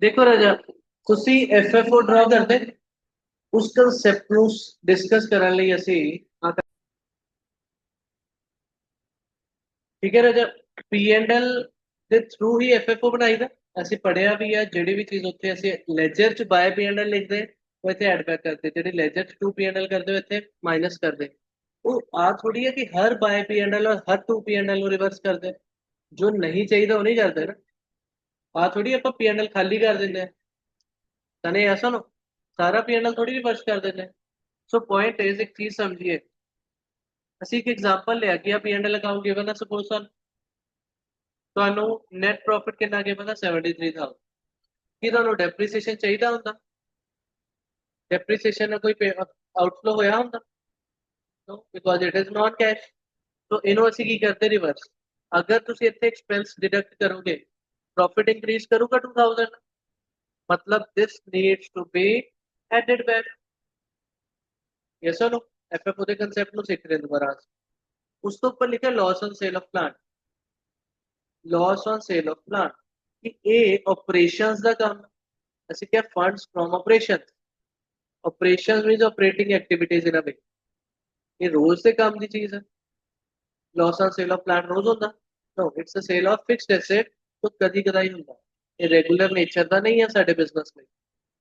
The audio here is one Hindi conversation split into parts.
देखो राजा, ਤੁਸੀਂ ਐਫਐਫਓ ਡਰਾ ਕਰਦੇ ਉਸ ਕਨਸੈਪਟ ਨੂੰ ਡਿਸਕਸ ਕਰਨ ਲਈ ਅਸੀਂ ਠੀਕ ਹੈ ਰਾਜਾ ਪੀ ਐਂਡ ਐਲ ਦੇ ਥਰੂ ਹੀ ਐਫਐਫਓ ਬਣਾਈਦਾ। ਅਸੀਂ ਪੜਿਆ ਵੀ ਆ ਜਿਹੜੀ ਵੀ ਚੀਜ਼ ਉੱਥੇ ਅਸੀਂ ਲੈਜਰ ਚ ਬਾय ਪੀ ਐਂਡ ਐਲ ਲਿਖਦੇ ਉਹ ਇੱਥੇ ਐਡ ਬੈਕ ਕਰਦੇ, ਜਿਹੜੀ ਲੈਜਰ ਚ ਟੂ ਪੀ ਐਂਡ ਐਲ ਕਰਦੇ ਹੋ ਇੱਥੇ ਮਾਈਨਸ ਕਰਦੇ। ਉਹ ਆ ਥੋੜੀ ਹੈ ਕਿ ਹਰ ਬਾय ਪੀ ਐਂਡ ਐਲ और हर टू पी एंड एल ਨੂੰ ਰਿਵਰਸ ਕਰਦੇ, ਜੋ ਨਹੀਂ ਚਾਹੀਦਾ ਉਹ ਨਹੀਂ ਕਰਦੇ ਨਾ। ਆ ਥੋੜੀ ਆਪਾਂ ਪੀ ਐਂਡ ਐਲ ਖਾਲੀ ਕਰ ਦਿੰਦੇ ਆ, ਤਨੇ ਐਸਾ ਨਾ ਸਾਰਾ ਪੀ ਐਂਡ ਐਲ ਥੋੜੀ ਰਿਵਰਸ ਕਰ ਦਿੰਦੇ। ਸੋ ਪੁਆਇੰਟ ਇਜ਼ ਇੱਕ ਚੀਜ਼ ਸਮਝੀਏ, ਅਸੀਂ ਇੱਕ ਐਗਜ਼ਾਮਪਲ ਲਿਆ ਕਿ ਆ ਪੀ ਐਂਡ ਐਲ ਅਕਾਊਂਟ ਗਿਵਨ ਆ, ਸਪੋਜ਼ ਤੁਹਾਨੂੰ ਨੈਟ ਪ੍ਰੋਫਿਟ ਕਿੰਨਾ ਗਿਵਨ ਆ 73,000। ਕੀ ਤੁਹਾਨੂੰ ਡੈਪਰੀਸੀਏਸ਼ਨ ਚਾਹੀਦਾ ਹੁੰਦਾ? ਡੈਪਰੀਸੀਏਸ਼ਨ ਦਾ ਕੋਈ ਆਊਟਫਲੋ ਹੋਇਆ ਹੁੰਦਾ? No, because it is non cash. तो ਇਹਨੂੰ ਅਸੀਂ ਕੀ ਕਰਦੇ ਰਿਵਰਸ। ਅਗਰ ਤੁਸੀਂ ਇੱਥੇ ਐਕਸਪੈਂਸ ਡਿਡਕਟ ਕਰੋਗੇ प्रॉफिट इंक्रीज करूंगा 2000, मतलब this needs to be added back. Yes और नो? एफएफओ ਦੇ ਕਨਸੈਪਟ ਨੂੰ ਸਿੱਖ ਰਹੇ ਦੁਬਾਰਾ। ਉਸ ਤੋਂ ਉੱਪਰ ਲਿਖਿਆ loss on sale of plant. Loss on sale of plant ਕਿ ਇਹ ਆਪਰੇਸ਼ਨਸ ਦਾ ਕੰਮ, ਅਸੀਂ ਕਿਹਾ funds from operation. Operations means operating activities ਇਹਨਾਂ ਵਿੱਚ, ਇਹ ਰੋਜ਼ ਦੇ ਕੰਮ ਦੀ ਚੀਜ਼ ਹੈ। Loss on sale of plant रोज ਹੁੰਦਾ? No, it's a sale of fixed asset. तो ਕਦੀ ਕਦਾਈ ਹੁੰਦਾ, ਇਹ ਰੈਗੂਲਰ ਨੇਚਰ ਦਾ ਨਹੀਂ ਹੈ ਸਾਡੇ ਬਿਜ਼ਨਸ ਲਈ।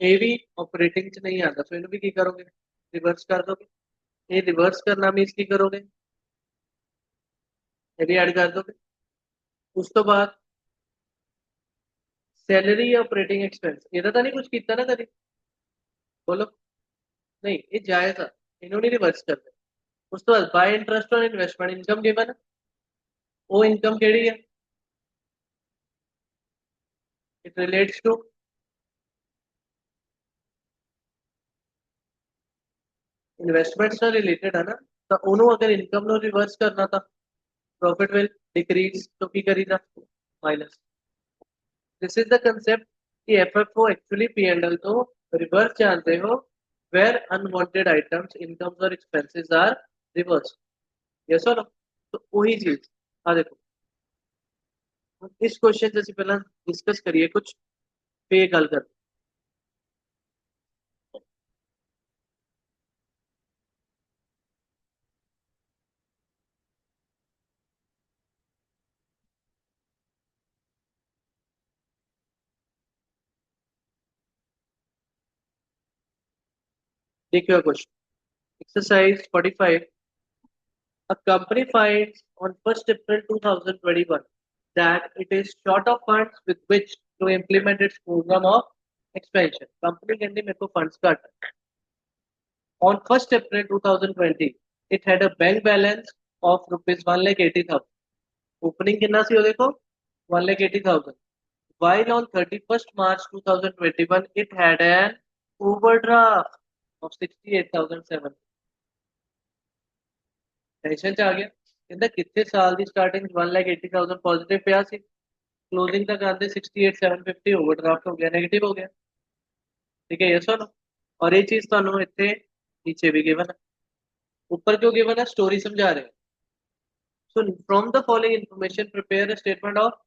ਇਹ ਵੀ ਆਪਰੇਟਿੰਗ ਚ ਨਹੀਂ ਆਉਂਦਾ, ਸੋ ਇਹਨੂੰ ਵੀ ਕੀ ਕਰੋਗੇ ਰਿਵਰਸ ਕਰ ਦੋਗੇ। ਇਹ ਰਿਵਰਸ ਕਰਨਾ ਮੀਨਸ ਕੀ ਕਰੋਗੇ, ਇਹ ਵੀ ਐਡ ਕਰ ਦੋਗੇ। ਉਸ ਤੋਂ ਬਾਅਦ ਸੈਲਰੀ ਆਪਰੇਟਿੰਗ ਐਕਸਪੈਂਸ, ਇਹਦਾ ਤਾਂ ਨਹੀਂ ਕੁਝ ਕੀਤਾ ਨਾ ਕਦੀ? ਬੋਲੋ ਨਹੀਂ, ਇਹ ਜਾਇਜ਼ ਆ, ਇਹਨੂੰ ਨਹੀਂ ਰਿਵਰਸ ਕਰਦੇ। ਉਸ ਤੋਂ ਬਾਅਦ ਬਾय interest on investment income given, ਉਹ ਇਨਕਮ ਕਿਹੜੀ ਹੈ? ਇਟ ਰਿਲੇਟਸ ਟੂ ਇਨਵੈਸਟਮੈਂਟਸ ਨਾਲ ਰਿਲੇਟਡ ਹੈ ਨਾ, ਤਾਂ ਉਹਨੂੰ ਅਗਰ ਇਨਕਮ ਨੂੰ ਰਿਵਰਸ ਕਰਨਾ ਤਾਂ प्रॉफिट विल डिक्रीज, तो की करीदा minus. This is the concept कि FFO actually P and L तो रिवर्स जानते हो वेयर अनवांटेड आइटम्स इनकम्स और एक्सपेंसेस आर रिवर्स। यस और नो? तो वही चीज आ देखो, इस क्वेश्चन से पहला डिस्कस करिए कुछ पे गल कर। देखिए question exercise 45। A company finds on 1st April 2021 that it is short of funds with which to implement its program of expansion. Company कहती मेरे को funds cut. On 1st April 2020, it had a bank balance of rupees 1,80,000. Opening कितना सी हो देखो 1,80,000. While on 31st March 2021, it had an overdraft of 68,700. Tension ਚ ਆ ਗਿਆ, ਕਹਿੰਦਾ ਕਿੱਥੇ ਸਾਲ ਦੀ ਸਟਾਰਟਿੰਗ 1,80,000 ਪੋਜ਼ਿਟਿਵ ਪਿਆ ਸੀ, क्लोजिंग तक आते 68,750 ओवरड्राफ्ट हो गया, नेगेटिव हो गया। ठीक है, यस और नो? और ये चीज ਤੁਹਾਨੂੰ ਇੱਥੇ नीचे भी गिवन है, ऊपर क्यों गिवन है स्टोरी समझा रहे हैं। So from the following information prepare a statement of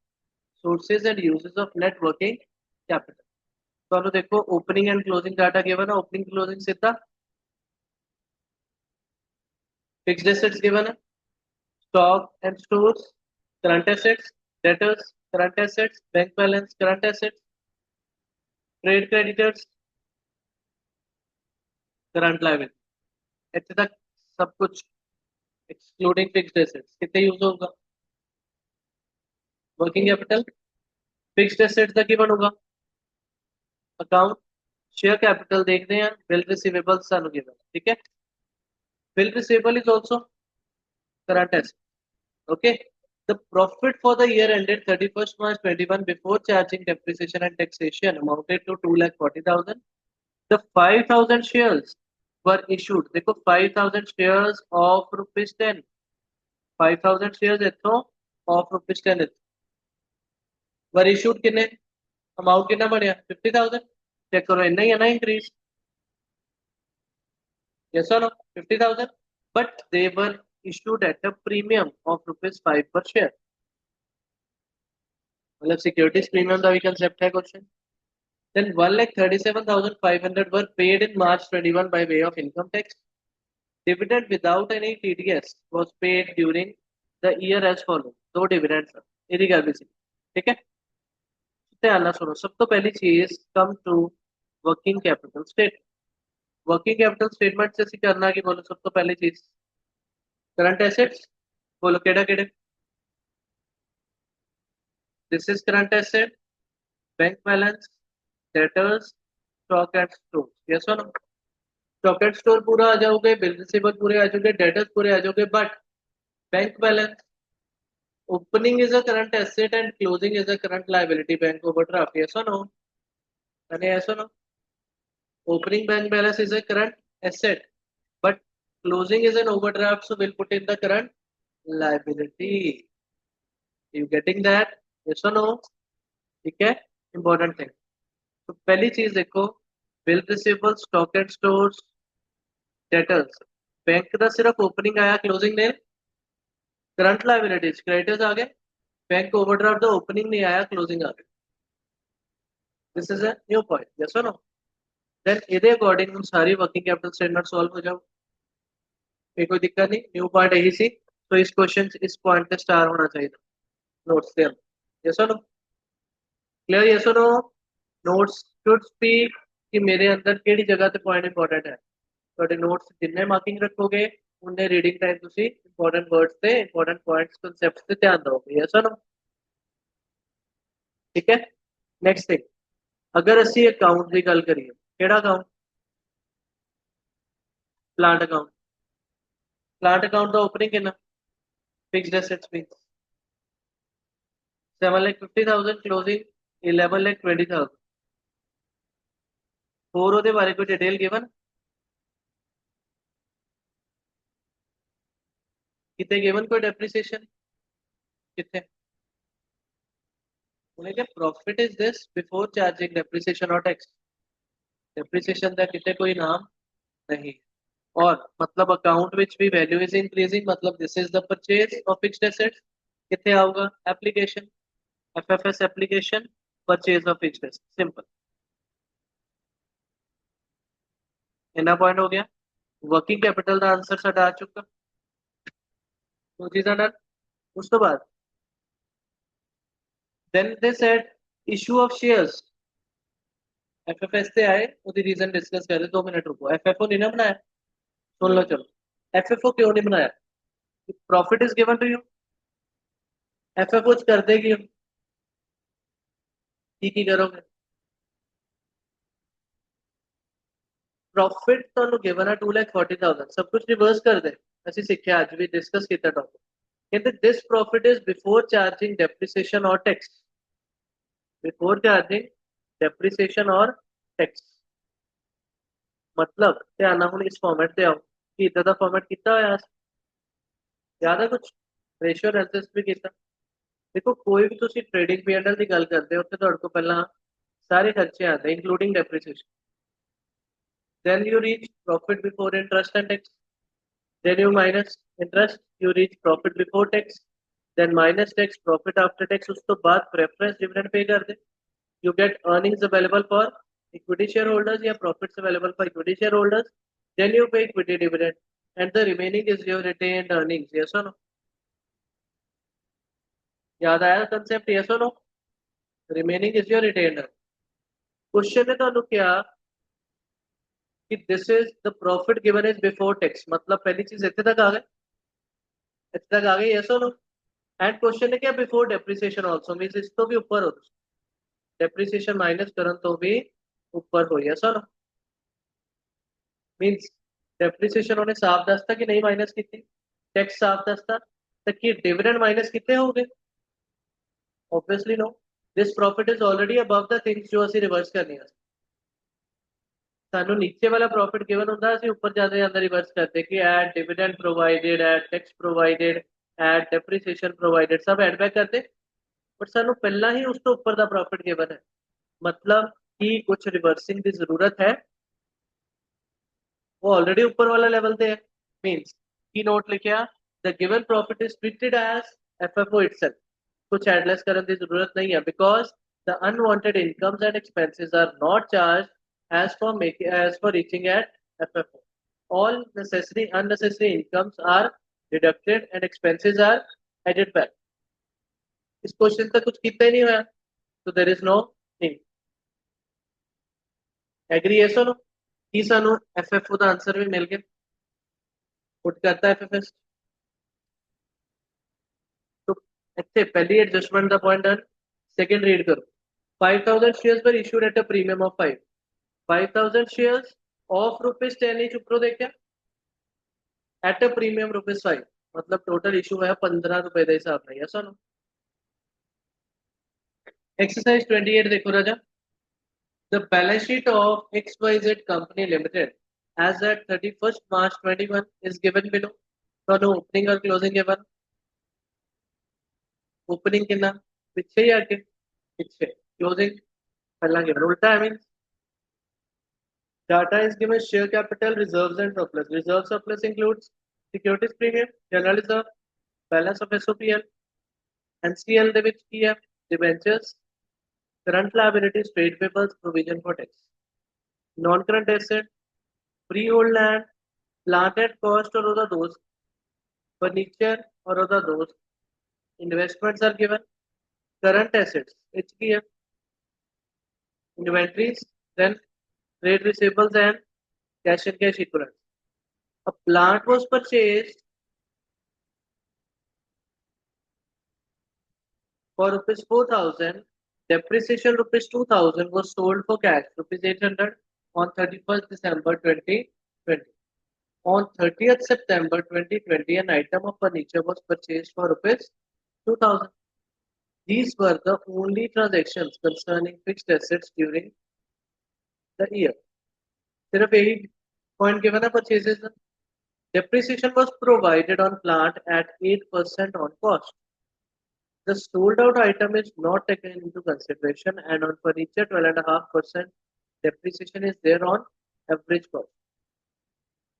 sources and uses of net working capital. ਤੁਹਾਨੂੰ देखो opening and closing data given है, ओपनिंग क्लोजिंग सीधा फिक्स्ड एसेट्स गिवन है, stock and stores current assets, debtors current assets, bank balance current assets, trade creditors current liability. इतने तक सब कुछ एक्सक्लूडिंग फिक्स्ड एसेट्स कितने यूज होगा? वर्किंग कैपिटल फिक्स्ड एसेट्स का की बनूगा अकाउंट शेयर कैपिटल देखते हैं बिल रिसीवेबल सानू गिवन, ठीक है। Bill receivable is also current asset. Okay, the profit for the year ended 31st March 21 before charging depreciation and taxation amounted to 2,40,000. The 5,000 shares were issued, देखो 5,000 shares of rupees 10, 5,000 shares इतो of rupees 10 were issued किन्ने, अमाउंट कितना बढ़िया 50,000। चेक करो इतना ही है ना increase, yes or no? 50,000, but they were issued at a premium of rupees 5 per share। मतलब सिक्योरिटीज प्रीमियम का भी कंसेप्ट है question. Then 1,37,500 were paid in March 21 by way of income tax. Dividend without any TDS was paid during the year as follows. दो डिविडेंड ਇਹਦੀ ਗੱਲ ਵੀ ਸੀ ठीक है ध्यान ਨਾਲ सुनो सब तो पहली चीज come to working capital state working capital statement से ਅਸੀਂ करना कि बोलो सब तो पहली चीज करंट एसेट्स बोलो केड़ा केड़े this is current asset bank balance debtors stock and store yes और नो स्टॉक एंड स्टोर पूरा आ जाओगे बिल रिसीवेबल पूरे आ जाओगे डेटर्स पूरे आ जाओगे but bank balance opening is a current asset and closing is a current liability bank overdraft yes or no and yes or no opening bank balance is a current asset but closing is an overdraft so we'll put in the current liability you getting that yes or no ठीक है important thing तो पहली चीज देखो bill receivable stock and stores debtors bank का सिर्फ ओपनिंग आया क्लोजिंग ने करंट लायबिलिटीज क्रेडिटर्स आ गए बैंक ओवरड्राफ्ट तो ओपनिंग नहीं आया क्लोजिंग आ गई this is a new point yes और नो देन ਇਹਦੇ अकॉर्डिंग सारी वर्किंग कैपिटल स्टेटमेंट सॉल्व हो जाओ कोई दिक्कत नहीं न्यू पॉइंट यही सी तो इस क्वेश्चन इस पॉइंट पे स्टार होना चाहिए नोट्स पे यस और नो क्लियर यस और नो नोट्स शुड स्पीक कि मेरे अंदर ਕਿਹੜੀ ਜਗ੍ਹਾ ਤੇ ਪੁਆਇੰਟ ਇੰਪੋਰਟੈਂਟ ਹੈ ਤੁਹਾਡੇ ਨੋਟਸ ਜਿੰਨੇ ਮਾਰਕਿੰਗ ਰੱਖੋਗੇ ਉਹਨੇ ਰੀਡਿੰਗ ਟਾਈਮ ਤੁਸੀਂ ਇੰਪੋਰਟੈਂਟ ਵਰਡਸ ਤੇ ਇੰਪੋਰਟੈਂਟ ਪੁਆਇੰਟਸ ਕਨਸੈਪਟਸ ਤੇ ਧਿਆਨ ਦਿਓਗੇ ਯਸ और नो ठीक है नेक्स्ट थिंग अगर ਅਸੀਂ ਅਕਾਊਂਟ ਦੀ ਗੱਲ ਕਰੀਏ ਕਿਹੜਾ ਅਕਾਊਂਟ प्लांट अकाउंट का ओपनिंग कितना फिक्स्ड एसेट्स मींस 7,50,000 क्लोजिंग 11,20,000 और ਉਹਦੇ ਬਾਰੇ ਕੋਈ डिटेल गिवन कितने गिवन कोई डेप्रिसिएशन कितने बोले profit is this before charging depreciation और टैक्स डेप्रिसिएशन का कितने कोई नाम नहीं और मतलब अकाउंट विच भी वैल्यू इज इंक्रीजिंग मतलब this is the purchase of fixed assets कितने आऊगा application FFS application purchase of fixed assets simple इतना पॉइंट हो गया वर्किंग कैपिटल का आंसर साडा आ चुका तो चीज़ां डन उस तो बाद then they said issue of shares FFS से आए ਉਹਦੀ रीजन डिस्कस कर रहे 2 मिनट रुको एफएफओ नहीं ना बनाया सुन लो चलो एफएफओ क्यों नहीं बनाया profit is given to you FFO कर देगी की करोगे प्रॉफिट ਤੁਹਾਨੂੰ ਗਿਵਨ ਹੈ 2,40,000 सब कुछ रिवर्स कर दे ਅਸੀਂ ਸਿੱਖਿਆ ਅੱਜ ਵੀ डिस्कस ਕੀਤਾ टॉपिक कहते this profit is before charging depreciation or tax before charging depreciation or tax मतलब ध्यान ਨਾਲ ਹੁਣ ਇਸ ਫਾਰਮੈਟ ਤੇ ਆਓ ਕਿ ਇਦਾਂ ਦਾ ਫਾਰਮੈਟ ਕੀਤਾ ਹੋਇਆ ਯਾਦ ਹੈ ਕੁਝ ਰੇਸ਼ੀਓ ਐਨਾਲਿਸਿਸ ਵੀ ਕੀਤਾ ਦੇਖੋ ਕੋਈ ਵੀ ਤੁਸੀਂ ਟ੍ਰੇਡਿੰਗ ਪੀਐਨਐਲ ਦੀ ਗੱਲ ਕਰਦੇ ਹੋ ਤੇ ਤੁਹਾਡੇ ਕੋਲ ਪਹਿਲਾਂ ਸਾਰੇ ਖਰਚੇ ਆਉਂਦੇ ਇੰਕਲੂਡਿੰਗ ਡੈਪਰੀਸੀਏਸ਼ਨ then you reach profit before interest and tax then you minus interest you reach profit before tax then minus tax profit after tax ਉਸ ਤੋਂ ਬਾਅਦ preference dividend pay कर दे you get earnings available for equity shareholders या profits available for equity shareholders then you pay equity dividend and the remaining is your retained earnings yes or no याद आया concept yes or no remaining is your retained earnings question ने ਤੁਹਾਨੂੰ किया कि this is the profit given is before tax मतलब पहली चीज इतने तक आ गए इतने तक आ गई यस और नो एंड क्वेश्चन है क्या बिफोर डेप्रिसिएशन आल्सो मींस इस तो भी ऊपर हो डेप्रिसिएशन माइनस करन तो भी ऊपर हो यस और नो मींस डेप्रिसिएशन उन्हें साफ दसता कि नहीं माइनस की टैक्स साफ दसता तक कि डिविडेंड माइनस कितने हो गए obviously no this profit is already above the things जो ਅਸੀਂ ਰਿਵਰਸ ਕਰਨੀ ਹੈ ਸਾਨੂੰ ਨੀਚੇ ਵਾਲਾ ਪ੍ਰੋਫਿਟ ਗਿਵਨ ਹੁੰਦਾ ਅਸੀਂ ਉੱਪਰ ਜਾਂਦੇ ਜਾਂਦੇ ਰਿਵਰਸ ਕਰਦੇ ਕਿ add dividend provided add tax provided add depreciation provided सब ਐਡ ਬੈਕ ਕਰਦੇ ਪਰ ਸਾਨੂੰ ਪਹਿਲਾਂ ਹੀ ਉਸ ਤੋਂ ਉੱਪਰ ਦਾ ਪ੍ਰੋਫਿਟ ਗਿਵਨ ਹੈ मतलब कि कुछ रिवर्सिंग की जरूरत है वो ऑलरेडी ऊपर वाला लेवल पे है मींस की नोट लिखा the given profit is treated as FFO itself कुछ एडलेस करने की जरूरत नहीं है because The unwanted incomes and expenses are not charged as for reaching at FFO. All unnecessary incomes are deducted and expenses are added back. इस क्वेश्चन तक कुछ कितना ही नहीं हुआ, so there is no need. Agree yes or no? ਕੀ ਸਾਨੂੰ FFO ਦਾ ਆਨਸਰ ਵੀ ਮਿਲ ਗਿਆ, ਪੁੱਟ ਕਰਤਾ FFS। तो ਇੱਥੇ ਪਹਿਲੀ ਐਡਜਸਟਮੈਂਟ ਦਾ ਪੁਆਇੰਟ ਹੈ, ਸੈਕੰਡ ਰੀਡ ਕਰੋ। 5000 shares were issued at a premium of 5. 5000 shares of rupees 10 each ऊपर देखा at a premium rupees 5, मतलब टोटल इशू है 15 रुपए के हिसाब से। यस और नो? एक्सरसाइज 28 देखो राजा। The balance sheet of XYZ Company Limited as at 31st March 21 is given below. So no opening or closing given. Opening कितना पीछे या आगे? पीछे। Closing पहला given। उल्टा I mean data is given share capital, reserves and surplus. Reserve surplus includes securities premium, general reserve, balance of SOPL, NCL ਦੇ ਵਿੱਚ ਕੀ ਹੈ? Debentures, current liabilities, trade payables, provision for tax. Non-current asset, freehold land, plant at cost और ਉਹਦਾ दोस्त, furniture और ਉਹਦਾ दोस्त, investments are given, current assets ਵਿੱਚ ਕੀ ਹੈ? Inventories, then trade receivables and cash and cash equivalents. A plant was purchased for rupees 4,000, depreciation rupees 2,000 was sold for cash rupees 800 on 31st December 2020. On 30th September 2020, an item of furniture was purchased for rupees 2,000. These were the only transactions concerning fixed assets during the year. सिर्फ यही point given है purchases में. Depreciation was provided on plant at 8% on cost. The sold out item is not taken into consideration, and on furniture 12.5% depreciation is there on average cost.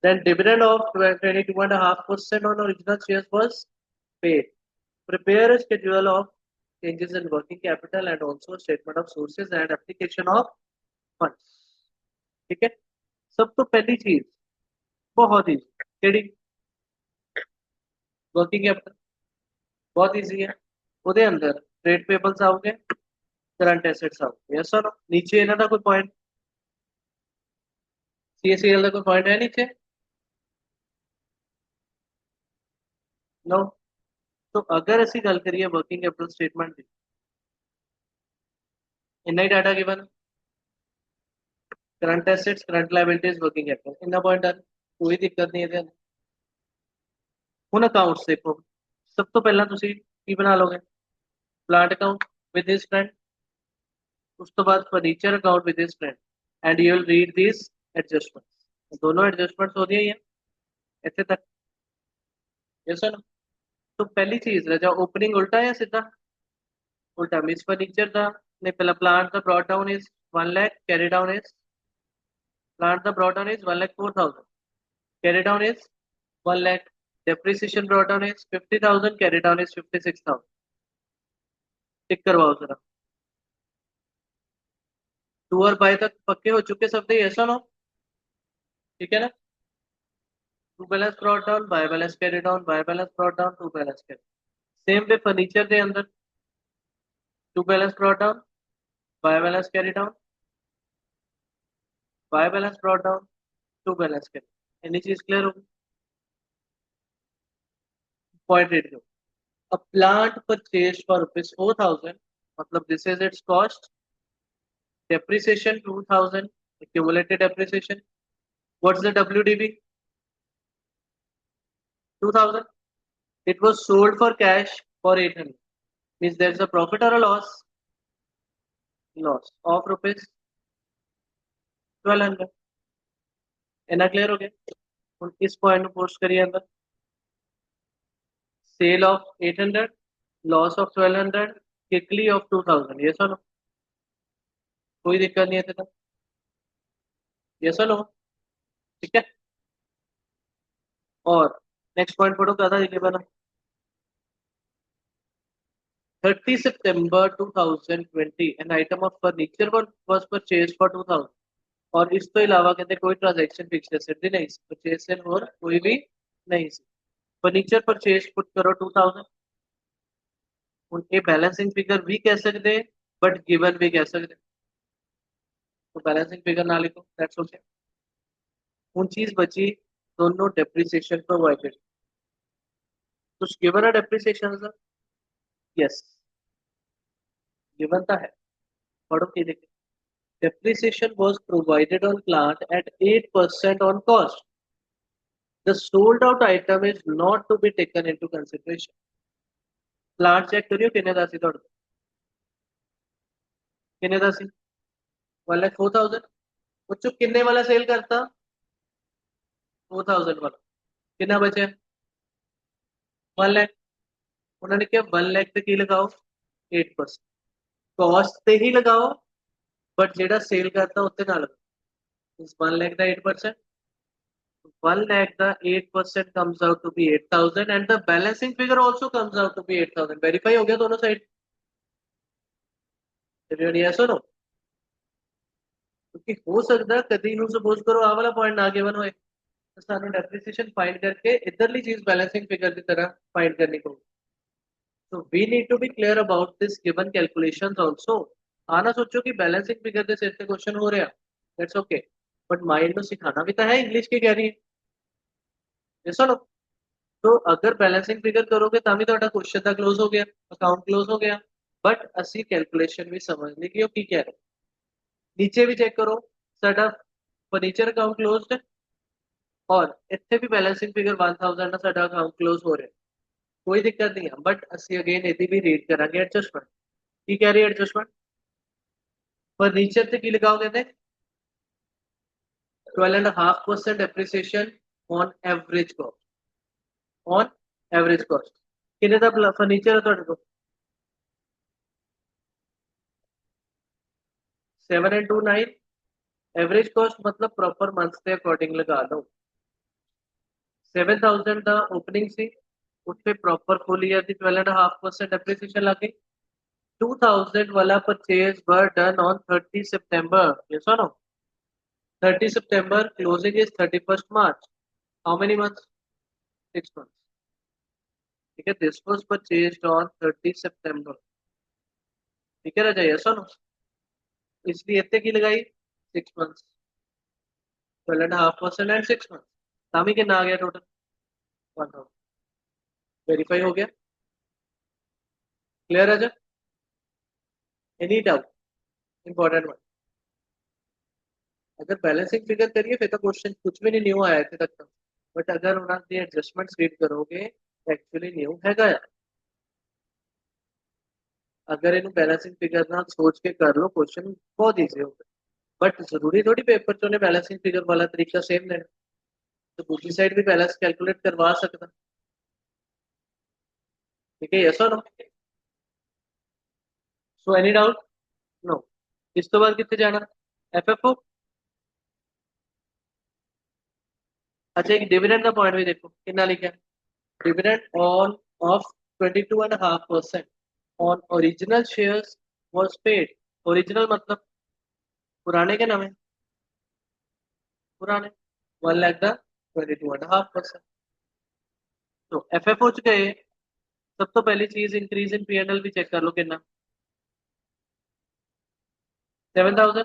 Then dividend of 22.5% on original shares was paid. Prepare a schedule of changes in working capital and also a statement of sources and application of funds. ठीक है, सब तो पहली चीज बहुत ही वर्किंग कैपिटल बहुत इजी है, ਉਹਦੇ ਅੰਦਰ ट्रेड पेबल्स आओगे, करंट एसेट्स आओगे। यस और नो? नीचे ਇਹਨਾਂ ਦਾ ਕੋਈ ਪੁਆਇੰਟ CACL ਦਾ ਕੋਈ ਪੁਆਇੰਟ ਹੈ नीचे? नो। तो अगर ਅਸੀਂ ਗੱਲ ਕਰੀਏ वर्किंग कैपिटल स्टेटमेंट ਦੀ, ਇੰਨਾ ਹੀ data given, current assets, current liabilities, working capital, ਇੰਨਾ ਪੁਆਇੰਟ ਹੈ, ਕੋਈ ਦਿੱਕਤ ਨਹੀਂ ਇਹਦੇ ਅੰਦਰ। ਹੁਣ ਅਕਾਊਂਟਸ ਦੇਖੋ, ਸਭ ਤੋਂ ਪਹਿਲਾਂ ਤੁਸੀਂ ਕੀ ਬਣਾ ਲੋਗੇ? Plant account with his friend, उस तो बाद furniture account with his friend, and you will read these adjustments. दोनों एडजस्टमेंट्स हो रही है ऐसे तक। Yes sir? तो पहली चीज राजा, ओपनिंग उल्टा है या सीधा? उल्टा। मींस फर्नीचर का ने पहला plant the brought down is 1 lakh, carry down is plant the brought down is 1,04,000, carry down is 1 lakh, depreciation brought down is 50,000, carry down is 56,000। टिक करवाओ जरा। 2 और बाय तक पक्के हो चुके सब थे? यस और नो? ठीक है ना? To balance brought down, by balance carry down, by balance brought down, to balance carry. Same way furniture के अंदर to balance brought down, by balance carry down, by balance brought down, to balance carry. Any चीज क्लियर होगी? पॉइंट रीड करो। A plant purchased for rupees 4,000, मतलब this is its cost. Depreciation 2,000, accumulated depreciation. What's the WDV? 2,000. It was sold for cash for 800. Means there's a profit or a loss? Loss of rupees 1,200. इतना क्लियर हो गया? इस पॉइंट को पोस्ट करिए अंदर। सेल ऑफ 800, लॉस ऑफ 1,200, किकली ऑफ 2,000। ये सुनो, कोई दिक्कत नहीं है तेरा? ये सुनो, ठीक है। और नेक्स्ट पॉइंट पढ़ो, क्या था ये बना? 30 September 2020 an item of furniture was purchased for 2000 और इस तो इलावा कहते कोई ट्रांजैक्शन फिक्स एसेट दी नहीं सी परचेस एंड और कोई भी नहीं सी फर्नीचर परचेस पुट करो 2000 उनके बैलेंसिंग फिगर भी कह सकते बट गिवन भी कह सकते तो बैलेंसिंग फिगर ना लिखो दैट्स ओके उन चीज बची दोनों डेप्रिसिएशन प्रोवाइडेड कुछ गिवन है डेप्रिसिएशन सर यस गिवन था है पढ़ो के देखिए depreciation was provided on plant at 8% on cost. The sold out item is not to be taken into consideration. Plant check करियो किन्ने दा सी ਤੁਹਾਡੇ किन्ने दा सी 1,04,000 बच्चों किन्ने वाला सेल करता 4,000 वाला कितना बचे 1 लाख उन्होंने क्या 1 लाख ਤੇ ਕੀ ਲਗਾਓ 8% कॉस्ट ਤੇ ਹੀ ਲਗਾਓ बट ਜਿਹੜਾ ਸੇਲ ਕਰਤਾ ਉੱਤੇ ਨਾ ਲਗਾਓ ਇਸ 1 लाख ਦਾ 8% 1 lakh the 8% comes out to be 8,000 and the balancing figure also comes out to be 8,000 verify हो गया दोनों साइड yes or no क्योंकि हो सकता है कभी ਨੂੰ सपोज करो आ वाला पॉइंट ना गिवन होए तो सानू डेप्रिसिएशन फाइंड करके इधरली चीज बैलेंसिंग फिगर की तरह फाइंड करनी पड़ेगी so we need to be clear about this given calculations also आना सोचो कि बैलेंसिंग फिगर ਦੇ ਸਿਰ ਤੇ क्वेश्चन हो रहा that's okay बट माइंड ਨੂੰ सिखाना भी तो है इंग्लिश की कह रही है yes or no तो अगर बैलेंसिंग फिगर करोगे तभी ਤੁਹਾਡਾ क्वेश्चन ਤਾਂ क्लोज हो गया अकाउंट क्लोज हो गया बट ਅਸੀਂ कैलकुलेशन भी समझने की की कह रहे नीचे भी चेक करो साडा फर्नीचर अकाउंट क्लोज्ड है और ਇੱਥੇ भी बैलेंसिंग फिगर 1000 ਦਾ ਸਾਡਾ ਅਕਾउंट क्लोज हो रहा है कोई दिक्कत नहीं है बट ਅਸੀਂ अगेन ਇਹਦੀ भी रीड करांगे एडजस्टमेंट की कह रही है एडजस्टमेंट फर्नीचर ਤੇ ਕੀ ਲਗਾਓਗੇ ਤੇ 12.5% depreciation on average cost on average cost ਕਿੰਨੇ ਦਾ ਫਰਨੀਚਰ ਹੈ ਤੁਹਾਡੇ ਕੋਲ 7 and 2 9 एवरेज कॉस्ट मतलब प्रॉपर मंथ के अकॉर्डिंग लगा लो 7,000 का ओपनिंग सी उसपे प्रॉपर फुल ईयर की 12.5% डेप्रिसिएशन लगी 2,000 वाला परचेज वर डन ऑन 30 सितंबर यस और नो 30 सितंबर closing is 31st March how many months 6 months ठीक है दिस वाज परचेज्ड ऑन 30 सितंबर ठीक है राजा यस और नो इसलिए इतने की लगाई 6 मंथ्स 12.5% एंड 6 मंथ्स तामी कितना आ गया टोटल 1,000 वेरीफाई हो गया क्लियर राजा एनी डाउट इंपॉर्टेंट वन अगर बैलेंसिंग फिगर करिए फिर तो क्वेश्चन कुछ भी नहीं न्यू आया थे तक तो बट अगर उन्होंने एडजस्टमेंट्स रीड करोगे एक्चुअली न्यू हैगा यार अगर इन बैलेंसिंग फिगर ना सोच के कर लो क्वेश्चन बहुत ईजी होगा बट जरूरी थोड़ी पेपर चो बैलेंसिंग फिगर वाला तरीका सेम लेना तो दूसरी साइड भी बैलेंस कैलकुलेट करवा सकता ठीक है यस और no so any doubt no इस तो बाद कितने जाना एफएफओ अच्छा एक डिविडेंड का पॉइंट भी देखो कितना लिखा है dividend on off 22.5% on original shares was paid original मतलब पुराने के नवे पुराने 1 लाख का 22.5% तो एफएफओ च गए सब तो पहली चीज इंक्रीज इन पीएनएल भी चेक कर लो कितना 7,000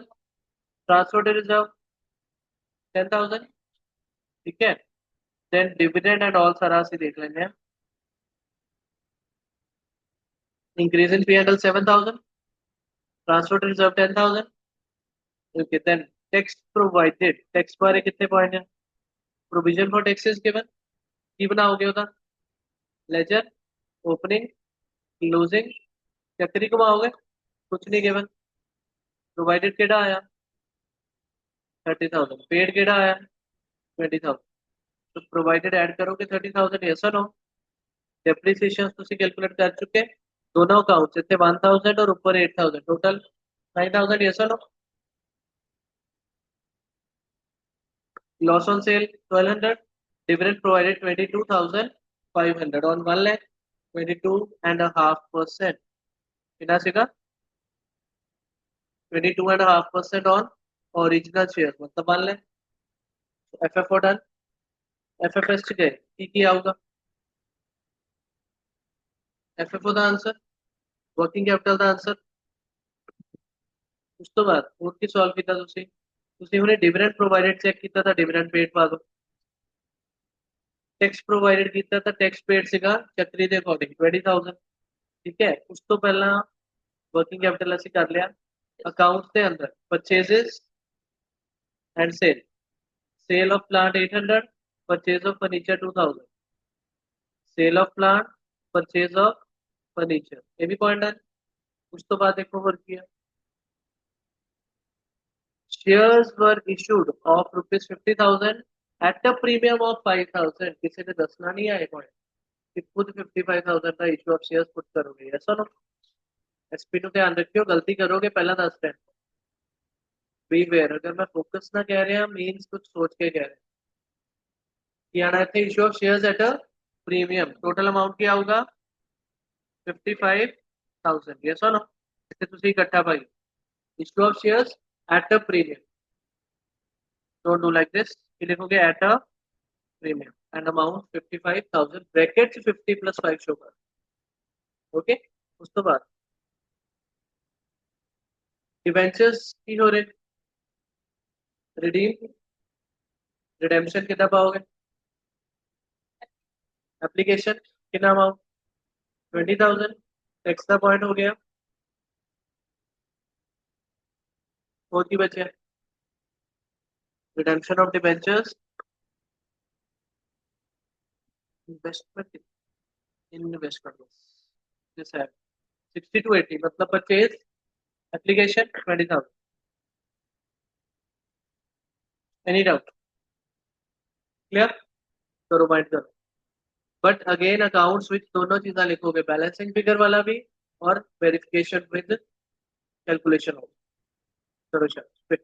ट्रांसफर रिजर्व 10,000 ठीक है देन डिविडेंड एंड ऑल सारा सी देख लेंगे increase in PNL 7,000 transfer reserve 10,000 okay then tax provided tax बारे कितने पॉइंट है प्रोविजन फॉर टैक्सेस गिवन की बनाओगे होता लेजर ओपनिंग क्लोजिंग चक्री घुमाओगे कुछ नहीं गिवन प्रोवाइडेड केड़ा आया 30,000 पेड केड़ा आया 20,000 तो प्रोवाइडेड ऐड करोगे 30,000 यस और नो डेप्रिसिएशन तुसी कैलकुलेट कर चुके दोनों अकाउंट्स इतने 1,000 और ऊपर 8,000 टोटल 9,000 यस और no loss on sale 1,200 dividend provided 22,500 on 1 lakh 22.5% इनासिका 22.5% ऑन ओरिजिनल शेयर मतलब मान लें एफ ओ डन एफ एफ एस गए की आऊगा एफ ओ ਦਾ ਆਨਸਰ वर्किंग कैपिटल ਦਾ ਆਨਸਰ ਉਸ ਤੋਂ ਬਾਅਦ ਹੋਰ ਕੀ ਸੋਲਵ ਕੀਤਾ ਤੁਸੀਂ ਹੁਣੇ ਡਿਵੀਡੈਂਡ ਪ੍ਰੋਵਾਈਡਡ ਚੈੱਕ ਕੀਤਾ ਤਾਂ ਡਿਵੀਡੈਂਡ ਪੇਡ ਪਾ ਦਿਓ ਟੈਕਸ ਪ੍ਰੋਵਾਈਡਡ ਕੀਤਾ ਤਾਂ ਟੈਕਸ ਪੇਡ ਸੀਗਾ ਚੱਕਰੀ ਦੇ ਅਕੋਰਡਿੰਗ 20000 ਠੀਕ ਹੈ ਉਸ ਤੋਂ ਪਹਿਲਾਂ वर्किंग कैपिटल ਅਸੀਂ ਕਰ ਲਿਆ ਅਕਾਊਂਟ ਦੇ ਅੰਦਰ purchases and sale of plant 800 purchase of furniture 2000 sale of plant purchase of furniture ये भी पॉइंट है उस तो बाद देखो वर्क किया shares were issued of ₹50,000 eight a premium of 5,000 किसी ने दसना नहीं है पॉइंट कि खुद 55,000 का इशू ऑफ शेयर्स पुट करोगे ऐसा नो एसपी नु ध्यान रखियो गलती करोगे पहला 10 बी वेयर अगर मैं फोकस ना कह रहा मीन्स कुछ सोच के कह रहे हैं कि आना थे issue of shares at a premium total amount क्या होगा 55,000 यस और नो इसे तुसी इकट्ठा पाई issue of shares at a premium don't do like this ये लिखोगे at a premium and amount 55,000 bracket 50 + 5 show कर ओके उस तो बाद डिवेंचर्स की हो रहे रिडीम रिडेम्पशन कितना पाओगे एप्लीकेशन कितना अमाउंट 20,000 टैक्स का पॉइंट हो गया और की बचे redemption of debentures investment investment this है 60 to 80 मतलब purchase application 20,000 any doubt clear करो माइंड करो बट अगेन अकाउंट्स विच दोनों चीजें लिखोगे बैलेंसिंग फिगर वाला भी और वेरिफिकेशन विद कैलकुलेशन हो चलो चलो